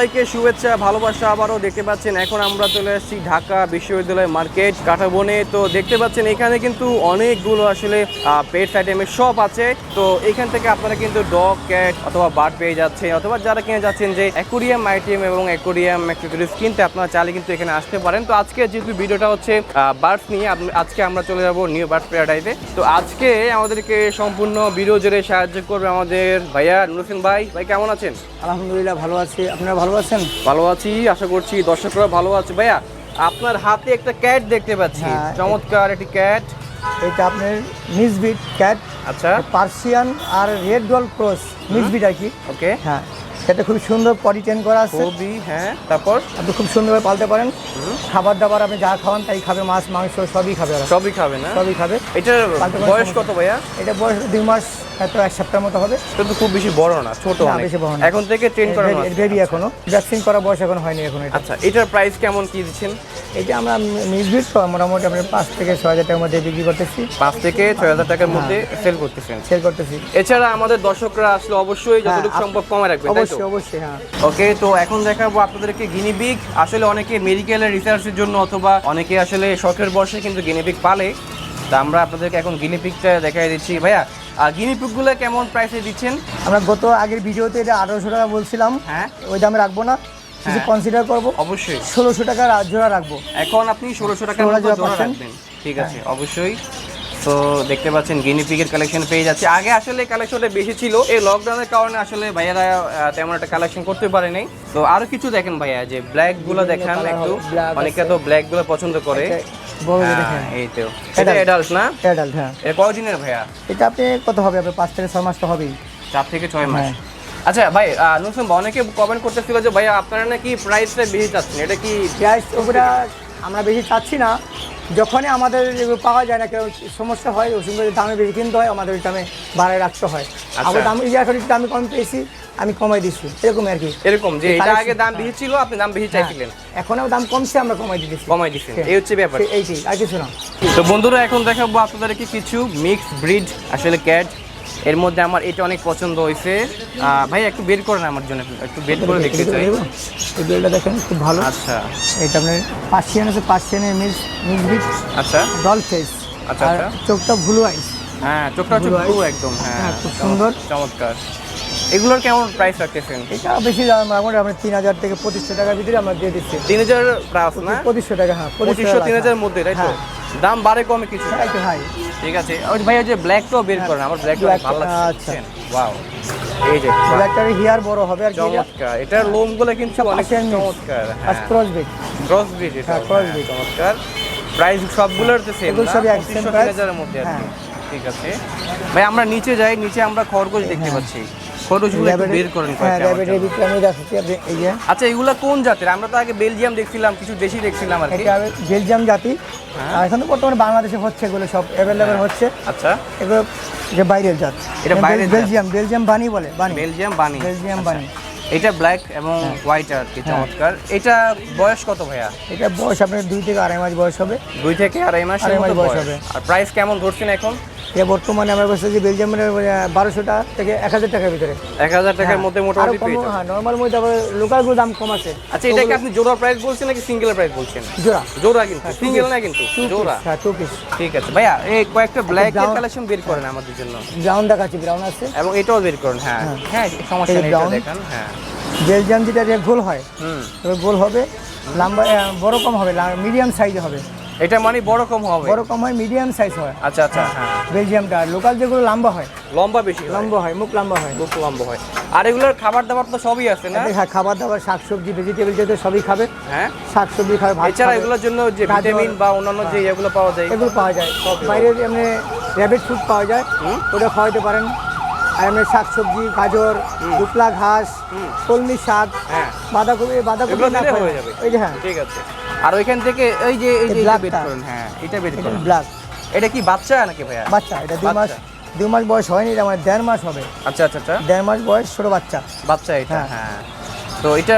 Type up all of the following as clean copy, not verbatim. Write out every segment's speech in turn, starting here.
সবাইকে শুভেচ্ছা ভালোবাসা। আবারও দেখতে পাচ্ছেন এখন আমরা চলে আসছি ঢাকা বিশ্ববিদ্যালয় মার্কেট কাঁটাবনে। তো দেখতে পাচ্ছেন এখানে কিন্তু অনেকগুলো আসলে পেটস আইটেমের শপ আছে। তো এখান থেকে আপনারা কিন্তু ডগ, ক্যাট অথবা বার্ড পেয়ে যাচ্ছেন, অথবা যারা কিনে যাচ্ছেন যে অ্যাকোরিয়াম আইটেম এবং অ্যাকোরিয়াম অ্যাক্সেসরিজ কিনতে আপনারা চাইলে কিন্তু এখানে আসতে পারেন। তো আজকে যেহেতু ভিডিওটা হচ্ছে বার্ডস নিয়ে, আজকে আমরা চলে যাব নিউ বার্ডস প্যারাডাইসে। তো আজকে আমাদেরকে সম্পূর্ণ ভিডিও জুড়ে সাহায্য করবে আমাদের ভাইয়া নুর হোসেন ভাই। ভাই কেমন আছেন? আলহামদুলিল্লাহ ভালো আছি, আপনারা ভালো আছেন? ভালো আছি, আশা করছি দর্শকরা ভালো আছে। ভাইয়া আপনার হাতে একটা ক্যাট দেখতে পাচ্ছি, চমৎকার একটি ক্যাট। এটা আপনার মিক্সড ক্যাট, আচ্ছা, পার্সিয়ান আর রেড ডল ক্রস মিক্সড আর কি। ওকে, হ্যাঁ, এটা খুব সুন্দর পটি ট্রেন করা আছে খুবই। হ্যাঁ, তারপর আপনি খুব সুন্দরভাবে পালতে পারেন। খাবার দাবার আপনি যা খাওয়ান তাই খাবে, মাছ মাংস সবই খাবে, সবই খাবে না? সবই খাবে। এটার বয়স কত ভাইয়া? এটা বয়স 2 মাস, হয়তো 1 সপ্তাহের মতো হবে। কিন্তু খুব বেশি বড় না, ছোট অনেক। বেশি বড় না, এখন থেকে ট্রেন করানো আছে? বেবি এখনো, ভ্যাকসিন করা বয়স এখন হয়নি এখন। এটা আচ্ছা, এটার প্রাইস কেমন কি দিচ্ছেন? এটা আমরা মিক্সড মোটামুটি আপনার 5 থেকে 6 হাজার টাকার মধ্যে বিক্রি করতেছি। 5 থেকে 6 হাজার টাকার মধ্যে সেল করতেছি। এছাড়া আমাদের দর্শকরা আসলে অবশ্যই যতটুকু সম্ভব কমে রাখবেন, তাই তো? অবশ্যই অবশ্যই, হ্যাঁ। ওকে, তো এখন দেখাবো আপনাদেরকে গিনিপিগ। আসলে অনেকে মেডিকেলের রিসার্চের জন্য অথবা অনেকে আসলে শখের বর্ষে কিন্তু গিনিপিগ পালে। তা আমরা আপনাদেরকে এখন গিনিপিগটা দেখাই দিচ্ছি। ভাইয়া আর গিনিপিগগুলো কেমন প্রাইসে দিচ্ছেন? আমরা গত আগের ভিডিওতে এটা 1800 টাকা বলছিলাম। হ্যাঁ, ওই দামে রাখবো না, কিছু কনসিডার করবো। অবশ্যই 1600 টাকা জোড়া রাখবো। এখন আপনি 1600 টাকার মতো জোড়া রাখবেন? ঠিক আছে, অবশ্যই। তো দেখতে পাচ্ছেন গিনিপিগের কালেকশন পেয়ে যাচ্ছে। আগে আসলে কালেকশনটা বেশি ছিল, এই লকডাউনের কারণে আসলে ভাইয়ারা তেমন একটা কালেকশন করতে পারে নাই। তো আরো কিছু দেখেন ভাইয়া, যে ব্ল্যাক গুলো দেখান একটু। অনেকে তো ব্ল্যাক গুলো পছন্দ করে। এই তো এটা অ্যাডাল্ট না? অ্যাডাল্ট, হ্যাঁ। এটা কয়দিনের ভাইয়া? এটা আপনি কত হবে? আপনার 5 থেকে 6 মাস তো হবেই। 4 থেকে 6 মাস। আচ্ছা ভাই, নুসুম অনেকে কমেন্ট করতেছিল যে ভাইয়া আপনারা নাকি প্রাইসটা বেশি চাচ্ছেন, এটা কি প্রাইস? ওগুলা আমরা বেশি চাচ্ছি না, যখনই আমাদের পাওয়া যায় না, কেউ সমস্যা হয় ওই সঙ্গে দামে বেশি কিনতে হয়, আমাদের ওই দামে বাড়ায় রাখতে হয়। আমার দাম এখন একটু দামে কম পেয়েছি, আমি কমাই দিচ্ছি, এরকম আর কি। এরকম যে এটা আগে দাম বেশি ছিল, আপনি দাম বেশি চাইছিলেন, এখনও দাম কমছে, আমরা কমাই দিচ্ছি। এই হচ্ছে ব্যাপার, এইটি আর কিছু না। তো বন্ধুরা এখন দেখাবো আপনাদেরকে কিছু মিক্সড ব্রিড আসলে ক্যাট। এর মধ্যে আমার এটা অনেক পছন্দ হয়েছে। ভাই একটু বের করেন আমার জন্য, একটু বের করে দেখতে চাই। এই বিলটা দেখেন, খুব ভালো। আচ্ছা, এটা আপনার পার্সিয়ান আছে, পার্সিয়ানের মিক্স ব্রিড। আচ্ছা, ডল ফেস। আচ্ছা আচ্ছা, চোখটা ব্লু আইস। হ্যাঁ, চোখটা ব্লু একদম। হ্যাঁ, খুব সুন্দর, চমৎকার। এগুলোর কেমন প্রাইস রাখতেছেন? এটা বেশি দাম, মোটামুটি আমরা 3000 থেকে 2500 টাকার ভিতরে আমরা দিয়ে দিচ্ছি। 3000 প্লাস না? 2500 টাকা, হ্যাঁ, 2500-3000 মধ্যে, তাই তো? দাম বাড়ে কমে কিছু? একটু হাই। ঠিক আছে। ওই ভাই ওই যে ব্ল্যাকটাও বের করেন, আমার ব্ল্যাকটা ভালো লাগছে। আচ্ছা, ওয়াও, এই যে ব্ল্যাকটার হিয়ার বড় হবে আর কি। চমৎকার, এটার লোমগুলো কিন্তু অনেক চমৎকার। হ্যাঁ, ক্রস ব্রিড। এটা চমৎকার। প্রাইস সবগুলোর তো সেম, এগুলো সবই এক সেম প্রাইস, 2500-3000 এর মধ্যে আর কি। ঠিক আছে ভাই, আমরা নিচে যাই। নিচে আমরা খরগোশ দেখতে পাচ্ছি, খরগোশগুলো একটু বের করেন কয়েকটা। আচ্ছা, এগুলা কোন জাতের? আমরা তো আগে বেলজিয়াম দেখছিলাম, কিছু দেশি দেখছিলাম আর কি। এটা বেলজিয়াম জাতি, আর এখন তো বর্তমানে বাংলাদেশে হচ্ছে, এগুলো সব অ্যাভেলেবেল হচ্ছে। আচ্ছা, এগুলো যে বাইরের জাত, এটা বাইরের বেলজিয়াম বানি বলে, বেলজিয়াম বানি। আচ্ছা। এটা ব্ল্যাক এবং হোয়াইট আর কি, চমৎকার। এটা বয়স কত ভাইয়া? এটা বয়স আপনার 2 থেকে আড়াই মাস বয়স হবে। 2 থেকে আড়াই মাস বয়স হবে। আর প্রাইস কেমন ধরছেন এখন? এটা বর্তমানে আমার কাছে যে বেলজিয়ামের 1200 টাকা থেকে 1000 টাকার ভিতরে, 1000 টাকার মধ্যে মোটামুটি পেয়ে যাবেন। হ্যাঁ, নরমাল মধ্যে আবার লোকালগুলো দাম কম আছে। আচ্ছা, এটা কি আপনি জোড়া প্রাইস বলছেন নাকি সিঙ্গেল প্রাইস বলছেন? জোড়া কিন্তু, সিঙ্গেল না কিন্তু, জোড়া। হ্যাঁ, 2 পিস। ঠিক আছে ভাইয়া, এই কয়েকটা ব্ল্যাক এর কালেকশন বের করেন আমাদের জন্য। ব্রাউন দেখাচ্ছি, ব্রাউন আছে এবং এটাও বের করেন। হ্যাঁ হ্যাঁ, সমস্যা নেই, এটা দেখেন। হ্যাঁ, বেলজিয়াম যেটা গোল হয়, গোল হবে, লম্বা বড় কম হবে, মিডিয়াম সাইজে হবে। এটা মানে বড় কম হবে? বড় কম হয়, মিডিয়াম সাইজ হয়। আচ্ছা আচ্ছা, হ্যাঁ। বেলজিয়ামটা লোকাল যেগুলো লম্বা হয়, লম্বা বেশি, লম্বা হয়, মুখ লম্বা হয়, মুখ লম্বা হয়। আর এগুলোর খাবার দাবার তো সবই আছে না? হ্যাঁ, খাবার দাবার শাকসবজি ভেজিটেবল যেটা সবই খাবে। হ্যাঁ, শাকসবজি খাবে, ভাত। এছাড়া এগুলোর জন্য যে ভিটামিন বা অন্যান্য যে এগুলো পাওয়া যায়, এগুলো পাওয়া যায়। বাইরে এমনি র্যাবিট ফুড পাওয়া যায়, ওটা খাওয়াইতে পারেন। আর এমনি শাকসবজি, গাজর, দুপলা ঘাস, কলমি শাক, বাঁধাকপি না হয়ে যাবে। এই যে, হ্যাঁ, ঠিক আছে। আর ওইখান থেকে এই যে বের করেন। হ্যাঁ, এটা বের করেন। ব্ল্যাক, এটা কি বাচ্চা নাকি ভাইয়া? বাচ্চা। এটা 2 মাস বয়স হয়নি, এটা মানে 1.5 মাস হবে। আচ্ছা আচ্ছা আচ্ছা, 1.5 মাস বয়স, ছোট বাচ্চা এটা। হ্যাঁ, তো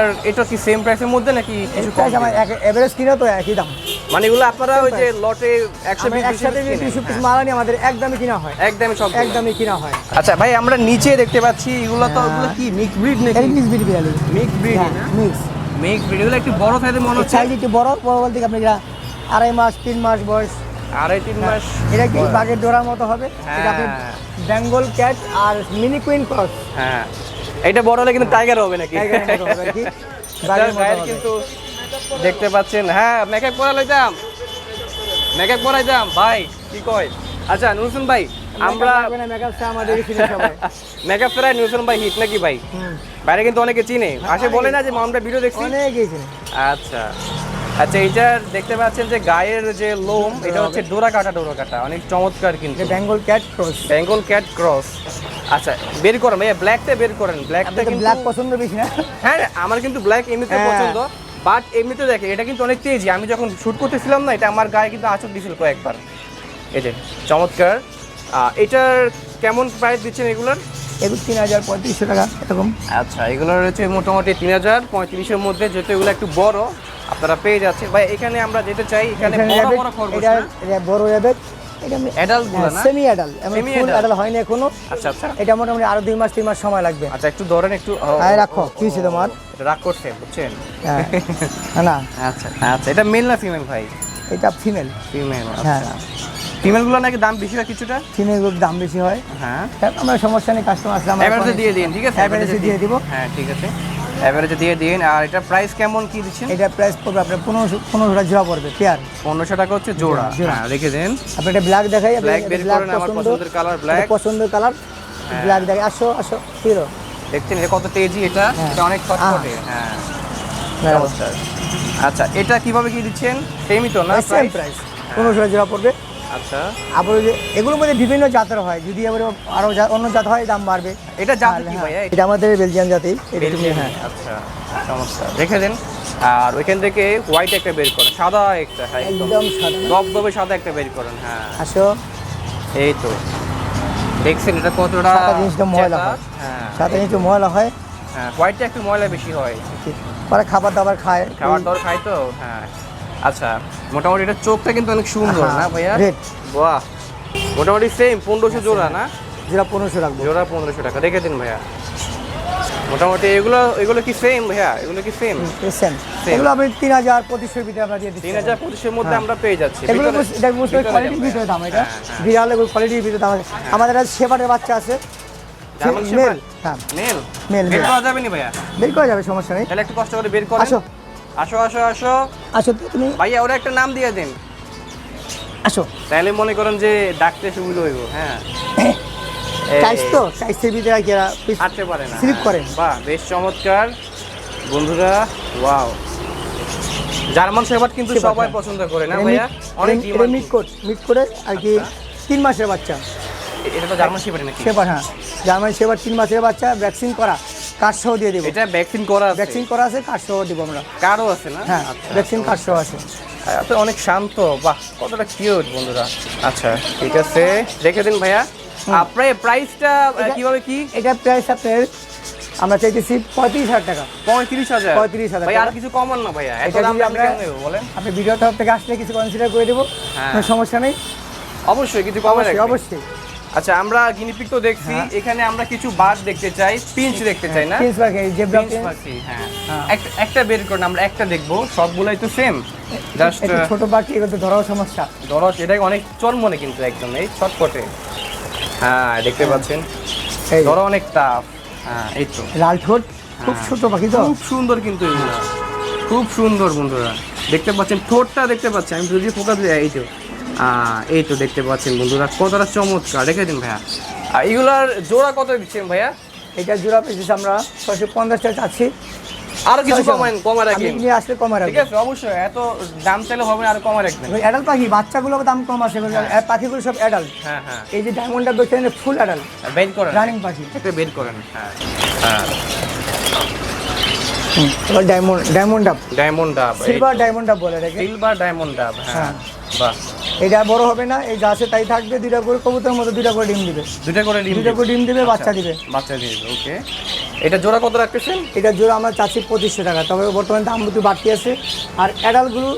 এটা কি সেম প্রাইসের মধ্যে নাকি কিছু কম? আমার এভারেজ কিনা তো একই দাম। মানে এগুলো আপনারা ওই যে লটে 120 একসাথে যে 200 পিস মাল আনি আমাদের একদমই কিনা হয়, একদমই সব একদমই কিনা হয়। আচ্ছা ভাই আমরা নিচে দেখতে পাচ্ছি এগুলো তো ওগুলো কি মিক্স ব্রিড নাকি? মিক্স ব্রিড বিড়ালি, মিক্স ব্রিড না? মিক্স মিক্স ব্রিড এগুলো একটু বড় সাইজের মনে হচ্ছে। সাইজ একটু বড় বড় বলতে কি আপনি এটা 2.5 মাস 3 মাস বয়স, 2.5-3 মাস। এটা কি বাঘের ডোরার মতো হবে। এটা আপনি হ্যাঁ। বেঙ্গল ক্যাট আর মিনি কুইন ক্রস, হ্যাঁ এটা বড় হলে কিন্তু টাইগার হবে নাকি? টাইগারের মতো হবে আর কি, এটার বাঘের মতো গায়ের হবে। কিন্তু দেখতে পাচ্ছেন। হ্যাঁ মেকআপ করা লইতাম, মেকআপ করাইতাম ভাই কি কয়। আচ্ছা নুরুসুন ভাই আমরা মেকআপ চা আমাদের চিনে সবাই। মেকআপ ফেরায় নুরুসুন ভাই হিট নাকি ভাই? বাইরে কিন্তু অনেকে চিনে, আসে বলে না যে আমরা ভিডিও দেখছি। অনেকেই চিনে। আচ্ছা আচ্ছা এইটার দেখতে পাচ্ছেন যে গায়ের যে লোম এটা হচ্ছে ডোরা কাটা অনেক চমৎকার কিন্তু। Bengal cat cross, Bengal cat cross. আচ্ছা বের করেন ভাইয়া, ব্ল্যাকটা বের করেন। ব্ল্যাকটা আপনাদের কিন্তু ব্ল্যাক পছন্দ বেশি না? হ্যাঁ আমার কিন্তু ব্ল্যাক এমনিতে হ্যাঁ। পছন্দ, বাট এমনিতে দেখে এটা কিন্তু অনেক তেজি। আমি যখন শুট করতেছিলাম না এটা আমার গায়ে কিন্তু আঁচড় দিয়েছিল কয়েকবার। এই যে চমৎকার। এটার কেমন প্রাইস দিচ্ছেন এগুলোর? এগুলো 3000-3500 টাকা এরকম। আচ্ছা এগুলোর হচ্ছে মোটামুটি 3000-3500-এর মধ্যে, যেহেতু এগুলো একটু বড় আপনারা পেয়ে যাচ্ছেন। ভাই এখানে আমরা যেতে চাই, এখানে বড় বড় খরগোশ এটা না? এটা বড় রেবেট, এটা অ্যাডাল্ট গুলো না? সেমি অ্যাডাল্ট, এমন Semi ফুল adult? অ্যাডাল্ট হয়নি এখনো। আচ্ছা আচ্ছা এটা মোটামুটি আরো 2 মাস 3 মাস সময় লাগবে। আচ্ছা একটু ধরেন একটু। হ্যাঁ রাখো, কি ছিল তোমার? এটা রাগ করছে বুঝছেন? হ্যাঁ না আচ্ছা আচ্ছা এটা মেল না ফিমেল ভাই? এটা ফিমেল। ফিমেল। হ্যাঁ আচ্ছা ফিমেলগুলো নাকি দাম বেশি হয় কিছুটা? ফিমেলগুলোর দাম বেশি হয়। হ্যাঁ আমরা সমস্যা নেই, কাস্টমার আসলে আমরা এভারেজে দিয়ে দিন, ঠিক আছে? Average দিয়ে দিব। হ্যাঁ ঠিক আছে এভারেজে দিয়ে দিন। আর এটা প্রাইস কেমন কি দিচ্ছেন? এটা প্রাইস পড়বে আপনার 1500 টাকা জোড়া পড়বে পেয়ার। 1500 টাকা হচ্ছে জোড়া। জোড়া। হ্যাঁ রেখে দেন। আপনি এটা ব্ল্যাক দেখাই, ব্ল্যাক বের করেন, আমার পছন্দের কালার ব্ল্যাক। পছন্দের কালার ব্ল্যাক দেখাই। আসো আসো হিরো দেখছেন এটা কত তেজি, এটা হ্যাঁ। এটা অনেক চটপটে। হ্যাঁ চমৎকার। আচ্ছা এটা কিভাবে কি দিচ্ছেন? সেমই তো না সেম প্রাইস 1500 টাকা জোড়া পড়বে। আচ্ছা আবার ওই যে এগুলোর মধ্যে বিভিন্ন জাতের হয়, যদি আবার আরো অন্য জাত হয় দাম বাড়বে। এটা জাত কি হ্যাঁ, ভাইয়া? এটা আমাদের বেলজিয়ান জাতি। এটা তুমি বেলজিয়াম। হ্যাঁ আচ্ছা চমৎকার রেখে দেন। আর ওইখান থেকে হোয়াইট একটা বের করেন, সাদা একটা। হ্যাঁ একদম একদম সাদা। দবদবে সাদা একটা বের করেন। হ্যাঁ আসো এই তো দেখছেন এটা কতটা সাদা জিনিসটা ময়লা চেতা। হয়। হ্যাঁ সাথে একটু ময়লা হয়, হ্যাঁ হোয়াইটটা একটু ময়লা বেশি হয়, পরে খাবার দাবার খায়। খাবার দাবার খাই তো। হ্যাঁ আচ্ছা মোটামুটি এটা চোখটা কিন্তু অনেক সুন্দর না ভাইয়া? রেড বাহ মোটামুটি সেম 1500 জোড়া না? যেটা 1500 রাখবো। জোড়া 1500 টাকা রেখে দিন ভাইয়া। মোটামুটি এগুলো কি সেম ভাইয়া? এগুলো কি সেম? সেম এগুলো আপনি 3000-2500 ভিতরে আমরা দিয়ে দিচ্ছি। 3000-2500 মধ্যে আমরা পেয়ে যাচ্ছি। এগুলো ভিতরে- এটা মোস্ট ভিতরে কোয়ালিটির যাবে। ভিতরে দাম। এটা হ্যাঁ, হ্যাঁ। বিড়াল এগুলো কোয়ালিটির ভিতরে দাম আছে। আমাদের কাছে শেপার্ডের বাচ্চা আছে, জার্মান মেল। শেপার্ড? হ্যাঁ মেল? মেল, বের মেল। করা যাবে নি ভাইয়া? বের করা যাবে, সমস্যা নেই। তাহলে একটু কষ্ট করে বের করেন। আসো আসো আসো আসো আসো তুমি ভাইয়া ওরা একটা নাম দিয়ে দেন, আসো। তাহলে মনে করেন যে ডাকতে সুবিধা হইব। হ্যাঁ টাইস তো টাইসের ভিতরে আর কি এরা হাঁটতে পারে না। স্লিপ করে। বাহ বেশ চমৎকার বন্ধুরা। ওয়াও জার্মান শেপার্ড কিন্তু শেপার্ড, সবাই হ্যাঁ। পছন্দ করে না ভাইয়া? অনেক এটা ডিমান্ড। মিট করে আর কি 3 মাসের বাচ্চা এটা তো জার্মান শেপার্ড নাকি? শেপার। হ্যাঁ জার্মান শেপার 3 মাসের বাচ্চা, ভ্যাকসিন করা, কার্ড সহ দিয়ে দেবো। এটা ভ্যাকসিন করা আছে? ভ্যাকসিন করা আছে, কার্ড সহ দিব আমরা। কারও আছে না? হ্যাঁ আচ্ছা, ভ্যাকসিন কার্ড সহ আছে। তো অনেক শান্ত। বাহ কতটা কিউট বন্ধুরা। আচ্ছা ঠিক আছে রেখে দিন ভাইয়া। আপনার প্রাইসটা কিভাবে কি? এটা প্রাইস আপনার আমরা চাইতেছি 35,000 টাকা। 35,000? 35,000 ভাই আর টাকা। কিছু কমান না ভাইয়া? এত এটা দাম যদি আমরা আমরা কেন নেব বলেন? আপনি ভিডিও তরফ থেকে আসলে কিছু কনসিডার করে দেবো, হ্যাঁ। কোনো সমস্যা নেই। অবশ্যই কিছু কমে অবশ্যই রাখবেন। অবশ্যই। আচ্ছা আমরা গিনিপিগ তো দেখছি, হ্যাঁ। এখানে আমরা কিছু বার্ড দেখতে চাই, পিঞ্চ দেখতে চাই না? প্রিন্স পাখি, জেব্রা পিঞ্চ প্রিন্স। পাখি, হ্যাঁ। হ্যাঁ। একটা বের করুন, আমরা একটা দেখবো, সবগুলাই তো সেম। জাস্ট একটু ছোট পাখি, এগুলো তো ধরাও সমস্যা। দরজ এটা অনেক চনমনে কিন্তু একদম এই ছটপটে। হ্যাঁ দেখতে পাচ্ছেন এই ধরো অনেক টাফ। হ্যাঁ এই তো লাল ঠোঁট, খুব হ্যাঁ। ছোট পাখি তো। খুব সুন্দর কিন্তু এগুলো, খুব সুন্দর বন্ধুরা। দেখতে পাচ্ছেন ঠোঁটটা দেখতে পাচ্ছেন, আমি যদি ফোকাস দিই এই তো দেখতে পাচ্ছেন বন্ধুরা কতটা চমৎকার। রেখে দিন ভাইয়া। আর এগুলার জোড়া কত দিচ্ছেন ভাইয়া? এটা জোড়া পেয়েছি আমরা 650 টাকা চাচ্ছি। আরো কিছু 600 কমে আপনি রাখেন? নিয়ে আসলে কমে ঠিক রাখবেন। আছে অবশ্যই, এত দাম চাইলে হবে না, আরো কমে রাখবেন। অ্যাডাল্ট পাখি বাচ্চাগুলো দাম কম আছে, পাখিগুলো সব অ্যাডাল্ট। হ্যাঁ হ্যাঁ এই যে ডায়মন্ডটা দেখছেন ফুল অ্যাডাল্ট বের করেন, রানিং পাখি। একটা বের করেন। হ্যাঁ হ্যাঁ এবার ডায়মন্ড ডাব, ডায়মন্ড ডাব, সিলভার ডায়মন্ড ডাব বলে এটাকে। সিলভার ডায়মন্ড ডাব। হ্যাঁ হ্যাঁ। বাহ এটা বড় হবে না, এই যা আছে তাই থাকবে। 2টা করে কবুতরের মতো 2টা করে ডিম দিবে। দুটা করে ডিম 2টা করে ডিম দিবে, আচ্ছা, বাচ্চা দিবে। বাচ্চা দিবে। ওকে এটা জোড়া কত রাখতেছেন? এটা জোড়া আমরা চাচ্ছি 2500 টাকা, তবে বর্তমানে দাম একটু বাড়তি আছে। আর অ্যাডাল্টগুলো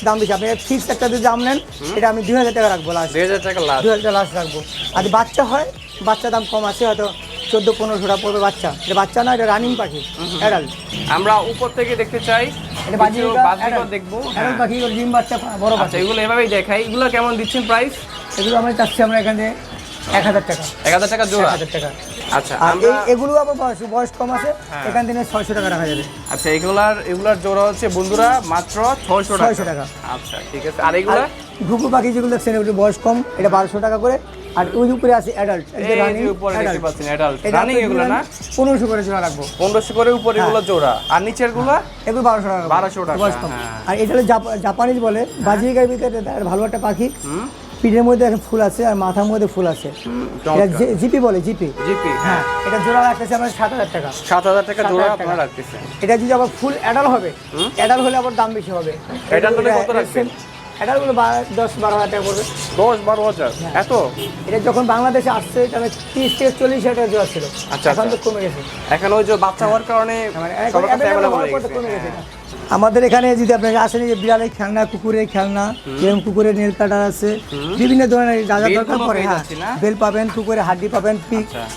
দাম বেশি। আপনি ফিক্স একটা যদি দাম নেন, এটা আমি 2000 টাকা রাখবো লাস্ট। 2000 টাকা লাস্ট। 2000 টাকা লাস্ট রাখবো। আর যদি বাচ্চা হয়, বাচ্চা দাম কম আছে, হয়তো 14-1500 টাকা পড়বে বাচ্চা। এটা বাচ্চা না, এটা রানিং পাখি, অ্যাডাল্ট। আমরা উপর থেকে দেখতে চাই, এটা বাজিকর দেখবো। অ্যাডাল্ট পাখি, ডিম বাচ্চা বড় আচ্ছা, বাচ্চা। এগুলো এভাবেই দেখাই। এগুলো কেমন দিচ্ছেন প্রাইস? এগুলো আমরা চাচ্ছি আমরা এখানে 1000 টাকা। 1000 টাকা জোড়া। 1000 টাকা। আচ্ছা, আর আমরা এগুলো আবার বয়স কম আছে, এখান থেকে 600 টাকা রাখা যাবে। আচ্ছা, এগুলার জোড়া হচ্ছে বন্ধুরা মাত্র 600 টাকা। 600 টাকা। আচ্ছা, ঠিক আছে। আর এগুলা ঘুঘু পাখি যেগুলো দেখছেন, এগুলো বয়স কম, এটা 1200 টাকা করে। আর ওই উপরে আছে অ্যাডাল্ট, এই যে উপরে দেখতে পাচ্ছেন অ্যাডাল্ট রানিং, এগুলো না 1500 করে জোড়া রাখবো। 1500 করে উপরে এগুলো জোড়া, আর নিচের গুলো এগুলো 1200 টাকা। 1200 টাকা। বয়স কম। হ্যাঁ। আর এটা হলো জাপানিজ বলে, বাজিকার ভিতরে ভালো একটা পাখি। পিঠের মধ্যে এখন ফুল আছে আর মাথার মধ্যে ফুল আছে। এটা জিপি বলে, জিপি। জিপি, হ্যাঁ, এটা জোড়া রাখতেছে আমরা 7000 টাকা। 7000 টাকা জোড়া 7000 আপনারা রাখতেছেন। এটা যদি আবার ফুল অ্যাডাল্ট হবে, অ্যাডাল্ট হলে আবার দাম বেশি হবে। অ্যাডাল্ট হলে কত রাখবেন? অ্যাডাল্ট হলে 10-12 হাজার টাকা পড়বে। 10-12 হাজার? এত? এটা যখন বাংলাদেশে আসছে, তাহলে 30-40 হাজার টাকা জোড়া ছিল। আচ্ছা, এখন তো কমে গেছে। এখন ওই যে বাচ্চা হওয়ার কারণে মানে সবার কাছে available available হওয়ার হয়ে পর তো গেছে। কমে গেছে এটা। আমাদের এখানে যদি আপনারা আসেন, যে বিড়ালের খেলনা, কুকুরের খেলনা, যেরকম কুকুরের নেল কাটার আছে, বিভিন্ন ধরনের যা যা দরকার পড়ে। হ্যাঁ, বেল পাবেন, কুকুরের হাড্ডি পাবেন,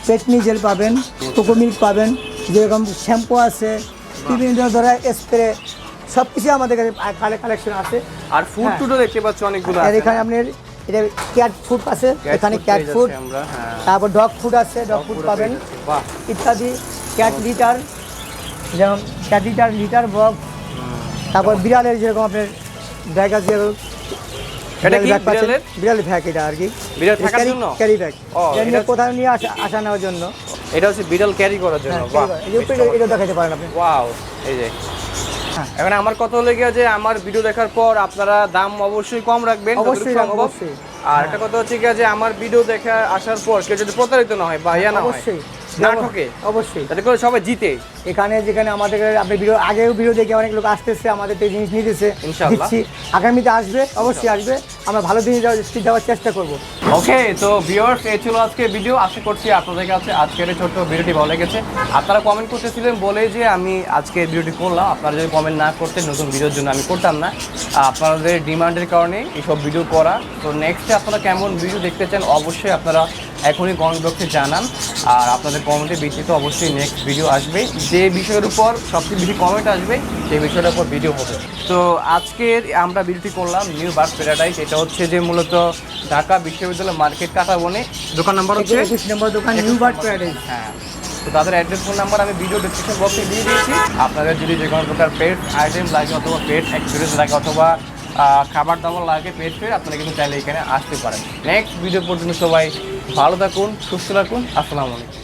পেটনি জেল পাবেন, কোকো মিল্ক পাবেন, যেরকম শ্যাম্পু আছে, বিভিন্ন ধরনের স্প্রে, সব কিছু আমাদের কাছে কালেকশন আছে। আর ফুড টুডও দেখতে পাচ্ছি অনেকগুলো আর আছে। এখানে আপনার এটা ক্যাট ফুড আছে, এখানে ক্যাট ফুড, আমরা, হ্যাঁ, তারপর ডগ ফুড আছে, ডগ ফুড পাবেন বাহ, ইত্যাদি। ক্যাট লিটার, যেমন ক্যাট লিটার বক্স। তারপর বিড়ালের যেরকম আপনার ব্যাগ আছে, এটা কি বিড়ালের? বিড়ালের ব্যাগ, এটা আর কি বিড়াল থাকার জন্য? ক্যারি ব্যাগ, ও, এটা কোথাও নিয়ে আসা নেওয়ার জন্য। এটা হচ্ছে বিড়াল ক্যারি করার জন্য। হ্যাঁ, বাহ, এই যে উপরে এটা দেখাতে পারেন আপনি। ওয়াও, এই যে। হ্যাঁ। এখন আমার কথা হলো গিয়ে যে আমার ভিডিও দেখার পর আপনারা দাম অবশ্যই কম রাখবেন, যতটুকু অবশ্যই সম্ভব। অবশ্যই। আর একটা কথা হচ্ছে গিয়ে যে আমার ভিডিও দেখা আসার পর কেউ যদি প্রতারিত না হয় বা ইয়া না হয়, অবশ্যই না ঠকে, অবশ্যই। যাতে করে সবাই জিতে। এখানে যেখানে আমাদের আপনি আগেও ভিডিও দেখে অনেক লোক আসতেছে, আমাদের থেকে জিনিস নিতেছে, ইনশাআল্লাহ। দিচ্ছি। আগামীতে আসবে, অবশ্যই আসবে। আমরা ভালো জিনিস দেওয়ার চেষ্টা করব। ওকে, তো ভিউয়ার্স, এই ছিল আজকে ভিডিও। আশা করছি আপনাদের কাছে আজকের এই ছোট্ট ভিডিওটি ভালো লেগেছে। আপনারা কমেন্ট করতেছিলেন বলে যে আমি আজকে ভিডিওটি করলাম। আপনারা যদি কমেন্ট না করতেন, নতুন ভিডিওর জন্য আমি করতাম না। আপনাদের ডিমান্ডের কারণে এইসব ভিডিও করা। তো নেক্সটে আপনারা কেমন ভিডিও দেখতে চান অবশ্যই আপনারা এখনই কমেন্ট বক্সে জানান। আর আপনাদের কমেন্টের ভিত্তিতে অবশ্যই নেক্সট ভিডিও আসবে। যে বিষয়ের উপর সবচেয়ে বেশি কমেন্ট আসবে সেই বিষয়টার উপর ভিডিও হবে। তো আজকের আমরা ভিডিওটি করলাম নিউ বার্ড প্যারাডাইস। এটা হচ্ছে যে মূলত ঢাকা বিশ্ববিদ্যালয় মার্কেট কাঁটাবনে। দোকান নাম্বার হচ্ছে 21 নম্বর দোকান, নিউ বার্ড প্যারাডাইস। হ্যাঁ, তো তাদের অ্যাড্রেস, ফোন নাম্বার আমি ভিডিও ডিসক্রিপশন বক্সে দিয়ে দিয়েছি। আপনাদের যদি যে কোনো প্রকার পেট আইটেম লাগে অথবা পেট অ্যাক্সেসরিজ লাগে অথবা খাবার দাবার লাগে পেট ফের, আপনারা কিন্তু চাইলে এখানে আসতে পারেন। নেক্সট ভিডিও পর্যন্ত সবাই ভালো থাকুন, সুস্থ থাকুন। আসসালামু আলাইকুম।